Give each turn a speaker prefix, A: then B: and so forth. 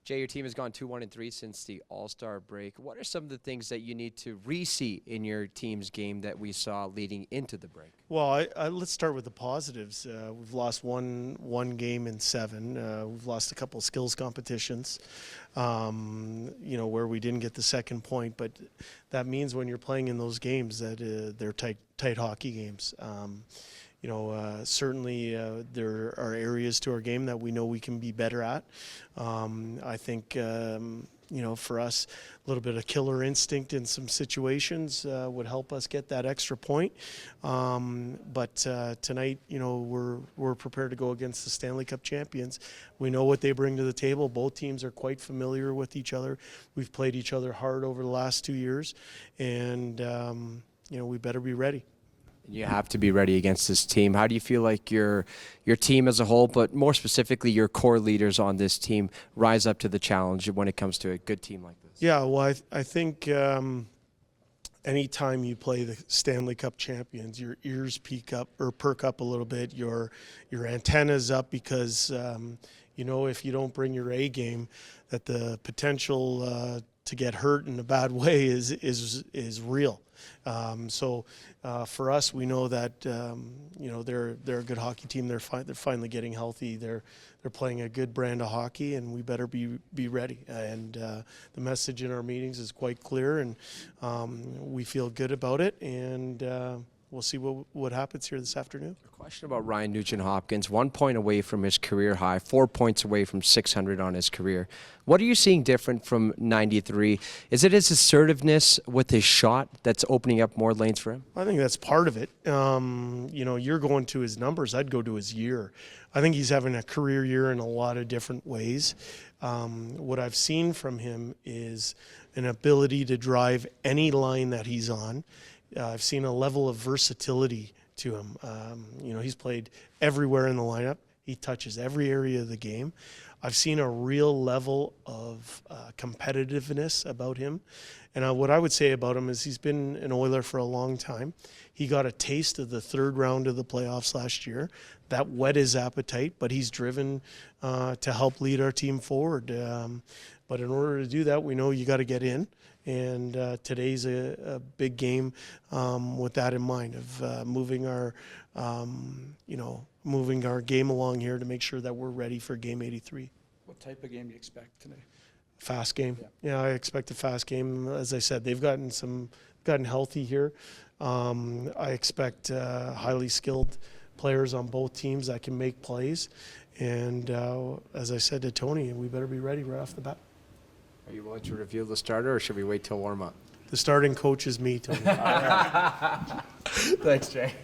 A: Jay, your team has gone 2-1-3 since the All-Star break. What are some of the things that you need to re-see in your team's game that we saw leading into the break?
B: Well, let's start with the positives. We've lost one game in 7. We've lost a couple of skills competitions, where we didn't get the second point. But that means when you're playing in those games that they're tight hockey games. Certainly there are areas to our game that we know we can be better at. I think, for us, a little bit of killer instinct in some situations would help us get that extra point. But tonight, we're prepared to go against the Stanley Cup champions. We know what they bring to the table. Both teams are quite familiar with each other. We've played each other hard over the last 2 years, and, we better be ready.
A: You have to be ready against this team. How do you feel like your team as a whole, but more specifically your core leaders on this team, rise up to the challenge when it comes to a good team like this?
B: Yeah, well, I think anytime you play the Stanley Cup champions, your ears perk up a little bit. Your antennas up because if you don't bring your A game, that the potential to get hurt in a bad way is real. So for us, we know that they're a good hockey team. They're finally getting healthy. They're playing a good brand of hockey, and we better be ready. And the message in our meetings is quite clear, and we feel good about it. And we'll see what happens here this afternoon.
A: A question about Ryan Nugent-Hopkins, 1 point away from his career high, 4 points away from 600 on his career. What are you seeing different from 93? Is it his assertiveness with his shot that's opening up more lanes for him?
B: I think that's part of it. You're going to his numbers. I'd go to his year. I think he's having a career year in a lot of different ways. What I've seen from him is an ability to drive any line that he's on. I've seen a level of versatility to him. He's played everywhere in the lineup. He touches every area of the game. I've seen a real level of competitiveness about him. And what I would say about him is he's been an Oiler for a long time. He got a taste of the third round of the playoffs last year. That whet his appetite, but he's driven to help lead our team forward. But in order to do that, we know you got to get in. And today's a big game with that in mind of moving our game along here to make sure that we're ready for game 83.
C: What type of game do you expect today?
B: Fast game. Yeah, I expect a fast game. As I said, they've gotten healthy here. I expect highly skilled players on both teams that can make plays. And as I said to Tony, we better be ready right off the bat.
A: Are you willing to reveal the starter, or should we wait till warm-up?
B: The starting coach is me, Tony.
A: Thanks, Jay.